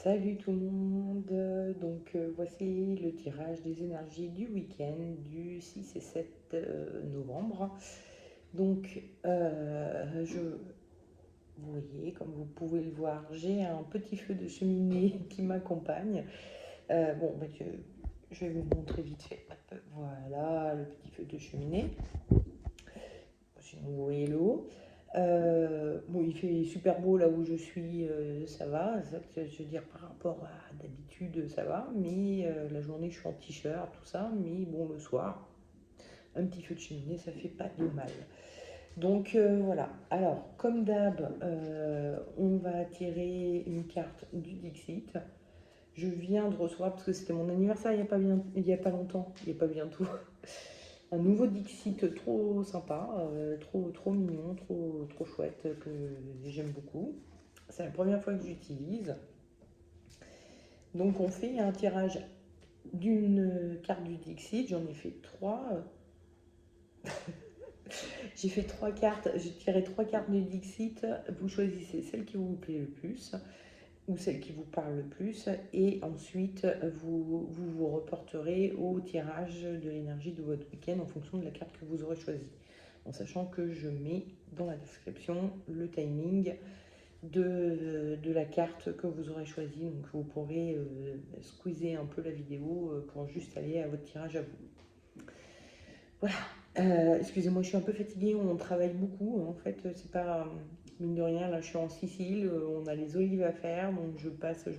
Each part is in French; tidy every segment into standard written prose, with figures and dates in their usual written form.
Salut tout le monde, voici le tirage des énergies du week-end du 6 et 7 novembre. Donc vous voyez, comme vous pouvez le voir, j'ai un petit feu de cheminée qui m'accompagne. Je vais vous montrer vite fait. Hop, voilà le petit feu de cheminée. Sinon vous voyez l'eau. Bon, il fait super beau là où je suis, ça va. Ça, je veux dire, par rapport à d'habitude, ça va. Mais la journée, je suis en t-shirt, tout ça. Mais bon, le soir, un petit feu de cheminée, ça fait pas de mal. Donc voilà. Alors, comme d'hab, on va tirer une carte du Dixit. Je viens de recevoir, parce que c'était mon anniversaire il y a pas longtemps, il n'y a pas bientôt, un nouveau Dixit trop sympa, trop mignon, trop chouette, que j'aime beaucoup. C'est la première fois que j'utilise. Donc on fait un tirage d'une carte du Dixit, j'en ai fait trois. J'ai fait trois cartes, j'ai tiré trois cartes du Dixit. Vous choisissez celle qui vous plaît le plus ou celle qui vous parle le plus, et ensuite vous reporterez au tirage de l'énergie de votre week-end en fonction de la carte que vous aurez choisie. En sachant que je mets dans la description le timing de la carte que vous aurez choisie. Donc vous pourrez squeezer un peu la vidéo pour juste aller à votre tirage à vous. Voilà. Excusez-moi, je suis un peu fatiguée, on travaille beaucoup. En fait, c'est pas, mine de rien, là je suis en Sicile, on a les olives à faire, donc je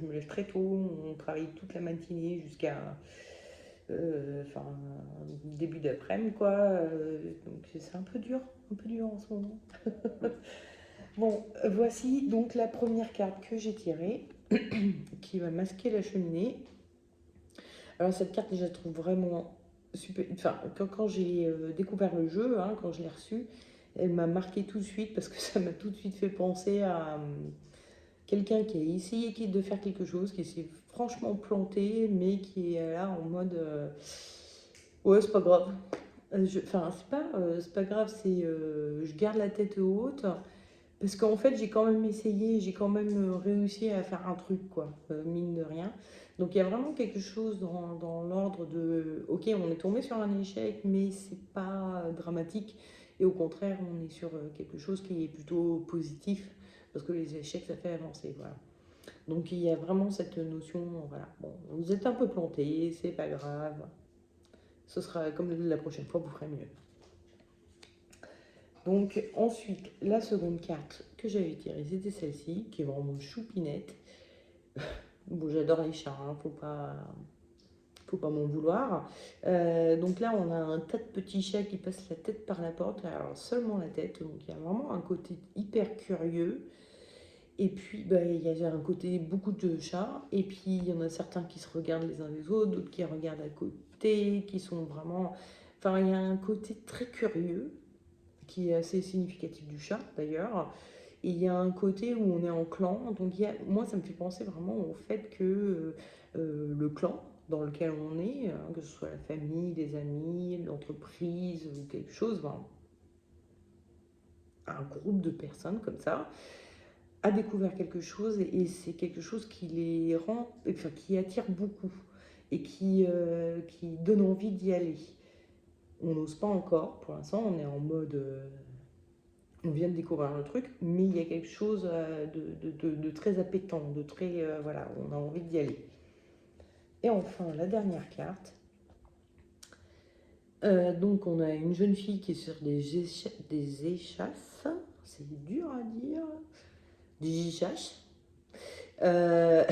me lève très tôt, on travaille toute la matinée jusqu'à enfin, début d'après-midi, quoi. Donc c'est un peu dur en ce moment. Bon, voici donc la première carte que j'ai tirée, qui va masquer la cheminée. Alors cette carte, je la trouve vraiment super. Enfin, quand j'ai découvert le jeu, hein, quand je l'ai reçu, elle m'a marqué tout de suite parce que ça m'a tout de suite fait penser à quelqu'un qui a essayé de faire quelque chose, qui s'est franchement planté, mais qui est là en mode ouais, c'est pas grave. Enfin, c'est pas grave, c'est je garde la tête haute. Parce qu'en fait, j'ai quand même essayé, j'ai quand même réussi à faire un truc, quoi, mine de rien. Donc il y a vraiment quelque chose dans l'ordre de, ok, on est tombé sur un échec, mais c'est pas dramatique. Et au contraire, on est sur quelque chose qui est plutôt positif, parce que les échecs, ça fait avancer, voilà. Donc il y a vraiment cette notion, voilà, bon, vous êtes un peu planté, c'est pas grave. Ce sera comme la prochaine fois, vous ferez mieux. Donc ensuite, la seconde carte que j'avais tirée, c'était celle-ci, qui est vraiment choupinette. Bon, j'adore les chats, hein, faut pas m'en vouloir. Donc là, on a un tas de petits chats qui passent la tête par la porte, alors seulement la tête, donc il y a vraiment un côté hyper curieux. Et puis, bah, il y a un côté beaucoup de chats, et puis il y en a certains qui se regardent les uns les autres, d'autres qui regardent à côté, qui sont vraiment... Enfin, il y a un côté très curieux, qui est assez significatif du chat d'ailleurs. Et il y a un côté où on est en clan. Donc moi, ça me fait penser vraiment au fait que le clan dans lequel on est, hein, que ce soit la famille, les amis, l'entreprise ou quelque chose, ben, un groupe de personnes comme ça, a découvert quelque chose et c'est quelque chose qui les rend, enfin, qui attire beaucoup et qui donne envie d'y aller. On n'ose pas encore, pour l'instant, on est en mode on vient de découvrir le truc, mais il y a quelque chose de très appétant, de très... voilà, on a envie d'y aller. Et enfin, la dernière carte. Donc, on a une jeune fille qui est sur des échasses. C'est dur à dire. Des échasses. Euh,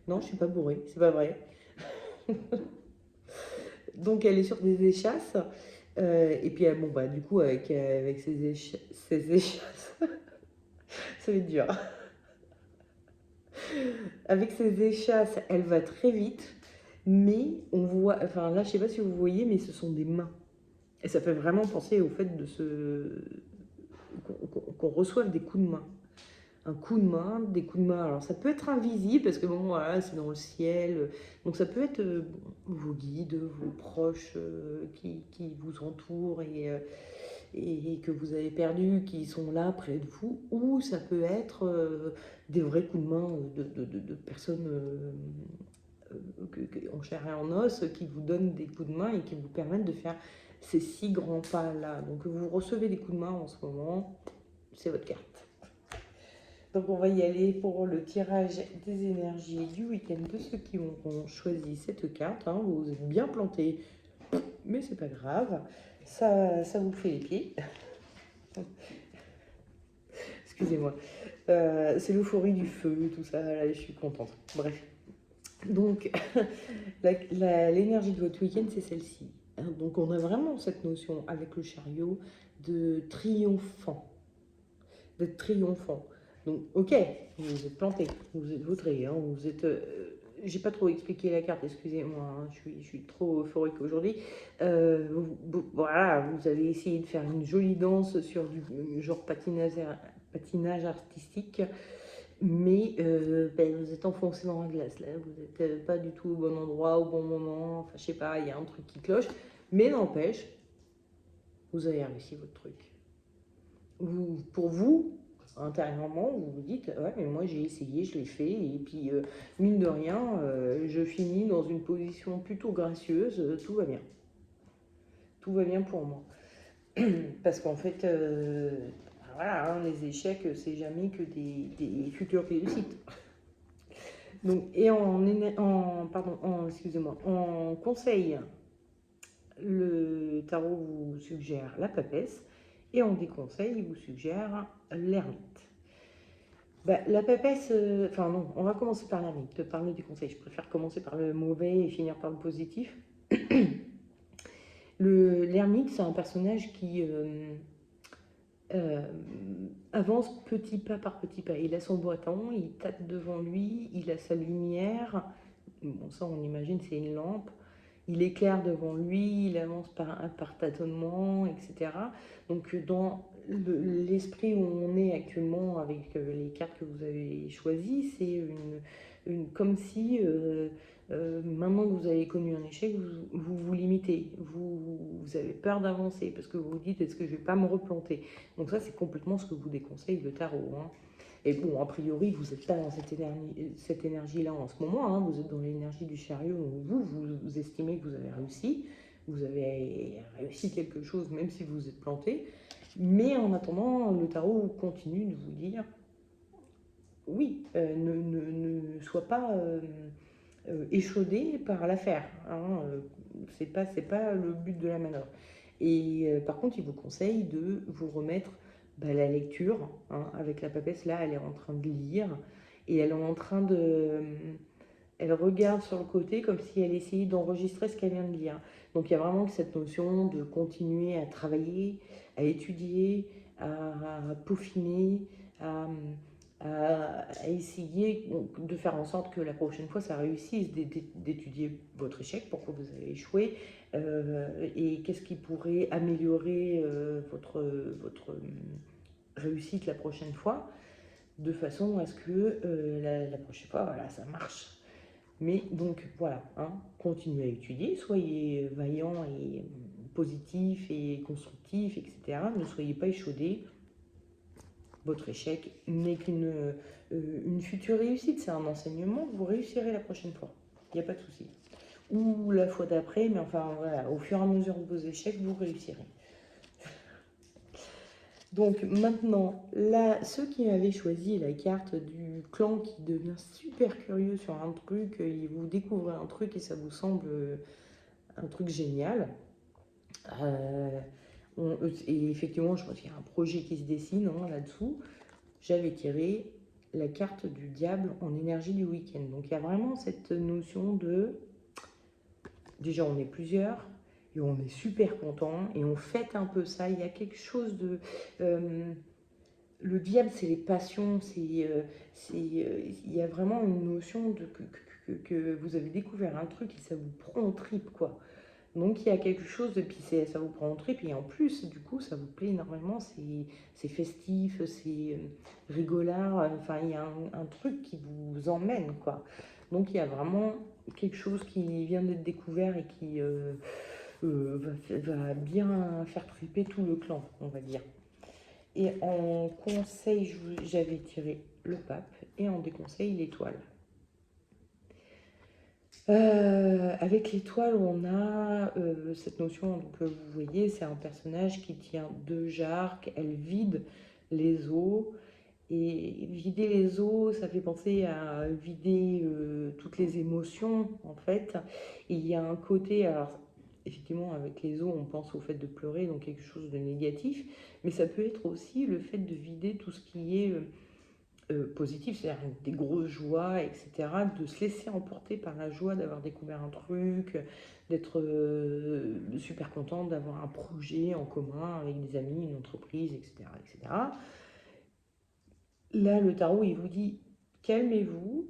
non, je suis pas bourrée, c'est pas vrai. Donc, elle est sur des échasses. Et puis, bon, bah, du coup, avec ses échasses, ça va être dur. Avec ses échasses, elle va très vite, mais on voit, enfin là, je sais pas si vous voyez, mais ce sont des mains. Et ça fait vraiment penser au fait de qu'on reçoive des coups de main. Un coup de main, des coups de main. Alors ça peut être invisible parce que bon, voilà, c'est dans le ciel. Donc ça peut être vos guides, vos proches qui vous entourent et que vous avez perdus, qui sont là près de vous, ou ça peut être des vrais coups de main de personnes en chair et en os qui vous donnent des coups de main et qui vous permettent de faire ces 6 grands pas-là. Donc vous recevez des coups de main en ce moment, c'est votre carte. Donc on va y aller pour le tirage des énergies du week-end de ceux qui auront choisi cette carte. Hein. Vous êtes bien plantés, mais c'est pas grave. Ça vous fait les pieds. Excusez-moi. C'est l'euphorie du feu, tout ça, là, je suis contente. Bref. Donc, l'énergie de votre week-end, c'est celle-ci. Hein. Donc, on a vraiment cette notion avec le chariot de triomphant. D'être triomphant. Donc, ok, vous êtes planté, vous êtes vautré, hein, vous êtes. J'ai pas trop expliqué la carte, excusez-moi, hein, je suis trop euphorique aujourd'hui. Voilà, vous avez essayé de faire une jolie danse sur du genre patinage artistique, mais vous êtes enfoncé dans la glace, là, vous n'êtes pas du tout au bon endroit, au bon moment, enfin je sais pas, il y a un truc qui cloche, mais n'empêche, vous avez réussi votre truc. Pour vous, intérieurement, vous vous dites, ouais, mais moi j'ai essayé, je l'ai fait, et puis mine de rien, je finis dans une position plutôt gracieuse, tout va bien. Tout va bien pour moi. Parce qu'en fait, voilà, hein, les échecs, c'est jamais que des futures réussites. Donc, et excusez-moi, en conseil, le tarot vous suggère la papesse, et en déconseil, il vous suggère l'ermite. La papesse, enfin non, on va commencer par l'ermite, par le déconseil. Je préfère commencer par le mauvais et finir par le positif. L'ermite, c'est un personnage qui avance petit pas par petit pas. Il a son bâton, il tape devant lui, il a sa lumière. Bon, ça, on imagine, c'est une lampe. Il éclaire devant lui, il avance par tâtonnement, etc. Donc, dans l'esprit où on est actuellement avec les cartes que vous avez choisies, c'est comme si maintenant que vous avez connu un échec, vous limitez, vous avez peur d'avancer parce que vous vous dites est-ce que je ne vais pas me replanter. Donc ça c'est complètement ce que vous déconseille le tarot. Hein. Et bon, a priori, vous n'êtes pas dans cette énergie-là en ce moment, hein. Vous êtes dans l'énergie du chariot où vous estimez que vous avez réussi, vous avez réussi quelque chose même si vous vous êtes planté. Mais en attendant, le tarot continue de vous dire oui, ne sois pas échaudé par l'affaire. Hein. C'est pas le but de la manœuvre. Et par contre, il vous conseille de vous remettre la lecture. Hein, avec la papesse, là, elle est en train de lire et elle est en train de. Elle regarde sur le côté comme si elle essayait d'enregistrer ce qu'elle vient de lire. Donc il y a vraiment cette notion de continuer à travailler, à étudier, à peaufiner, à, à essayer de faire en sorte que la prochaine fois ça réussisse, d'étudier votre échec, pourquoi vous avez échoué, et qu'est-ce qui pourrait améliorer votre réussite la prochaine fois, de façon à ce que la prochaine fois, voilà, ça marche. Mais donc voilà, hein, continuez à étudier, soyez vaillant et positif et constructif, etc. Ne soyez pas échaudés. Votre échec n'est qu'une une future réussite, c'est un enseignement, vous réussirez la prochaine fois. Il n'y a pas de souci. Ou la fois d'après, mais enfin voilà, au fur et à mesure de vos échecs, vous réussirez. Donc maintenant, là, ceux qui avaient choisi la carte du clan qui devient super curieux sur un truc, vous découvrez un truc et ça vous semble un truc génial. Et effectivement, je pense qu'il y a un projet qui se dessine hein, là-dessous. J'avais tiré la carte du diable en énergie du week-end. Donc il y a vraiment cette notion de... Déjà, on est plusieurs et on est super content et on fête un peu ça. Il y a quelque chose de... le diable, c'est les passions, il y a vraiment une notion que vous avez découvert un truc et ça vous prend en tripes, quoi. Donc il y a quelque chose, et puis ça vous prend en tripes, et en plus, du coup, ça vous plaît énormément, c'est festif, c'est rigolard, enfin, il y a un truc qui vous emmène, quoi. Donc il y a vraiment quelque chose qui vient d'être découvert et va bien faire triper tout le clan, on va dire. Et en conseil, j'avais tiré le pape et en déconseil, l'étoile. Avec l'étoile, on a cette notion, donc vous voyez, c'est un personnage qui tient deux jarres, elle vide les eaux. Et vider les eaux, ça fait penser à vider toutes les émotions, en fait. Et il y a un côté, alors effectivement, avec les eaux, on pense au fait de pleurer, donc quelque chose de négatif, mais ça peut être aussi le fait de vider tout ce qui est positif, c'est-à-dire des grosses joies, etc., de se laisser emporter par la joie d'avoir découvert un truc, d'être super content d'avoir un projet en commun avec des amis, une entreprise, etc., etc. Là, le tarot, il vous dit, calmez-vous,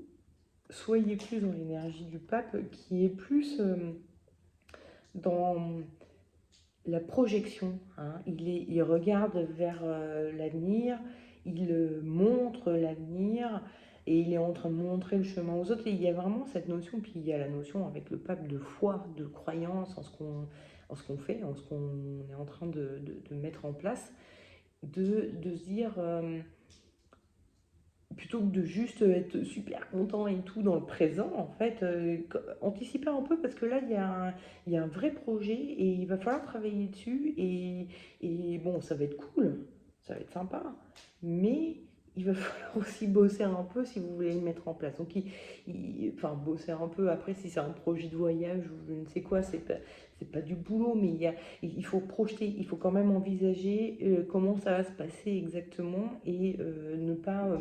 soyez plus dans l'énergie du pape, qui est plus dans la projection, hein. Il regarde vers l'avenir, il montre l'avenir, et il est en train de montrer le chemin aux autres. Et il y a vraiment cette notion, puis il y a la notion avec le pape de foi, de croyance en ce qu'on fait, en ce qu'on est en train de mettre en place, de se dire... plutôt que de juste être super content et tout dans le présent, en fait, anticiper un peu parce que là, il y a un vrai projet et il va falloir travailler dessus et bon, ça va être cool, ça va être sympa, mais il va falloir aussi bosser un peu si vous voulez le mettre en place. Donc, enfin, bosser un peu, après, si c'est un projet de voyage ou je ne sais quoi, c'est pas du boulot, mais il faut projeter, il faut quand même envisager comment ça va se passer exactement et ne pas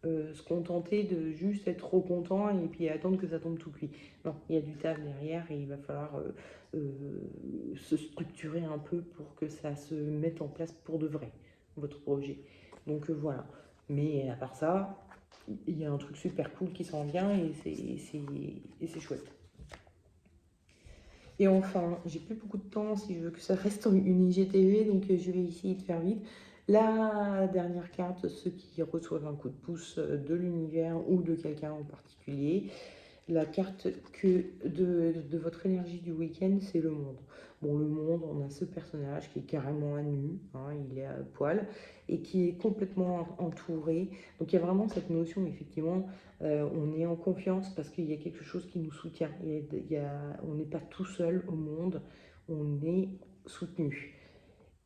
se contenter de juste être trop content et puis attendre que ça tombe tout cuit. Non, il y a du taf derrière et il va falloir se structurer un peu pour que ça se mette en place pour de vrai, votre projet. Donc voilà. Mais à part ça, il y a un truc super cool qui s'en vient et c'est chouette. Et enfin, j'ai plus beaucoup de temps si je veux que ça reste une IGTV, donc je vais essayer de faire vite. La dernière carte, ceux qui reçoivent un coup de pouce de l'univers ou de quelqu'un en particulier, la carte de votre énergie du week-end, c'est le monde. Bon, le monde, on a ce personnage qui est carrément à nu, hein, il est à poil, et qui est complètement entouré. Donc il y a vraiment cette notion, effectivement, on est en confiance parce qu'il y a quelque chose qui nous soutient. On n'est pas tout seul au monde, on est soutenu.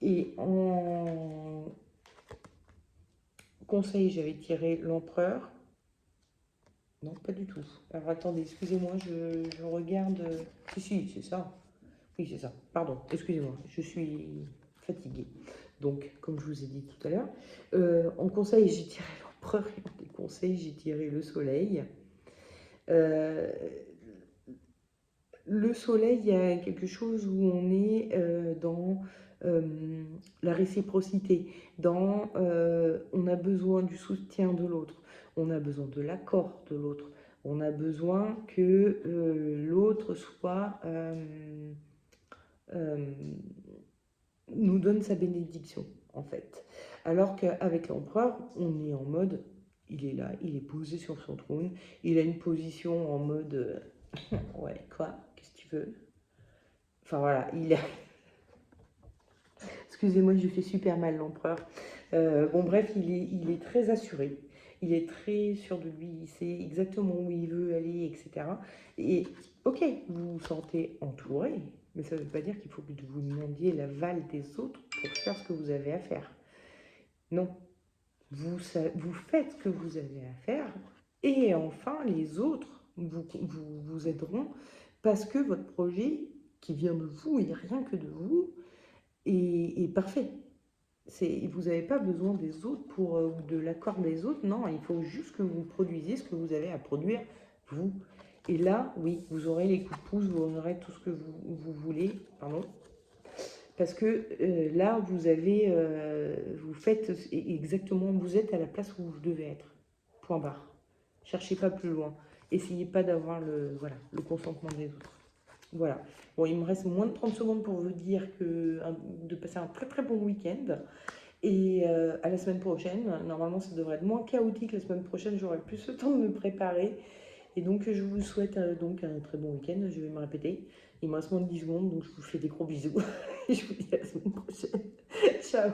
Et en conseil, j'avais tiré l'empereur. Non, pas du tout. Alors attendez, excusez-moi, je regarde. Si, c'est ça. Oui, c'est ça. Pardon, excusez-moi, je suis fatiguée. Donc, comme je vous ai dit tout à l'heure, en conseil, j'ai tiré l'empereur et en déconseil, j'ai tiré le soleil. Euh, le soleil, il y a quelque chose où on est dans la réciprocité, dans on a besoin du soutien de l'autre, on a besoin de l'accord de l'autre, on a besoin que l'autre soit euh, nous donne sa bénédiction en fait. Alors qu'avec l'empereur, on est en mode, il est là, il est posé sur son trône, il a une position en mode ouais, quoi, qu'est-ce que tu veux? Enfin voilà, excusez-moi, je fais super mal l'empereur. Bon bref, il est très assuré, il est très sûr de lui, il sait exactement où il veut aller, etc. Et ok, vous vous sentez entouré, mais ça ne veut pas dire qu'il faut que vous demandiez l'aval des autres pour faire ce que vous avez à faire. Non, vous faites ce que vous avez à faire et enfin les autres vous aideront parce que votre projet qui vient de vous et rien que de vous est parfait. Vous n'avez pas besoin des autres pour de l'accord des autres, non, il faut juste que vous produisiez ce que vous avez à produire, vous. Et là, oui, vous aurez les coups de pouce, vous aurez tout ce que vous voulez, pardon, parce que là, vous faites exactement, vous êtes à la place où vous devez être. Point barre. Cherchez pas plus loin. Essayez pas d'avoir voilà, le consentement des autres. Voilà. Bon, il me reste moins de 30 secondes pour vous dire de passer un très très bon week-end. Et à la semaine prochaine. Normalement, ça devrait être moins chaotique la semaine prochaine. J'aurai plus le temps de me préparer. Et donc, je vous souhaite donc un très bon week-end. Je vais me répéter. Il me reste moins de 10 secondes, donc je vous fais des gros bisous. Et je vous dis à la semaine prochaine. Ciao.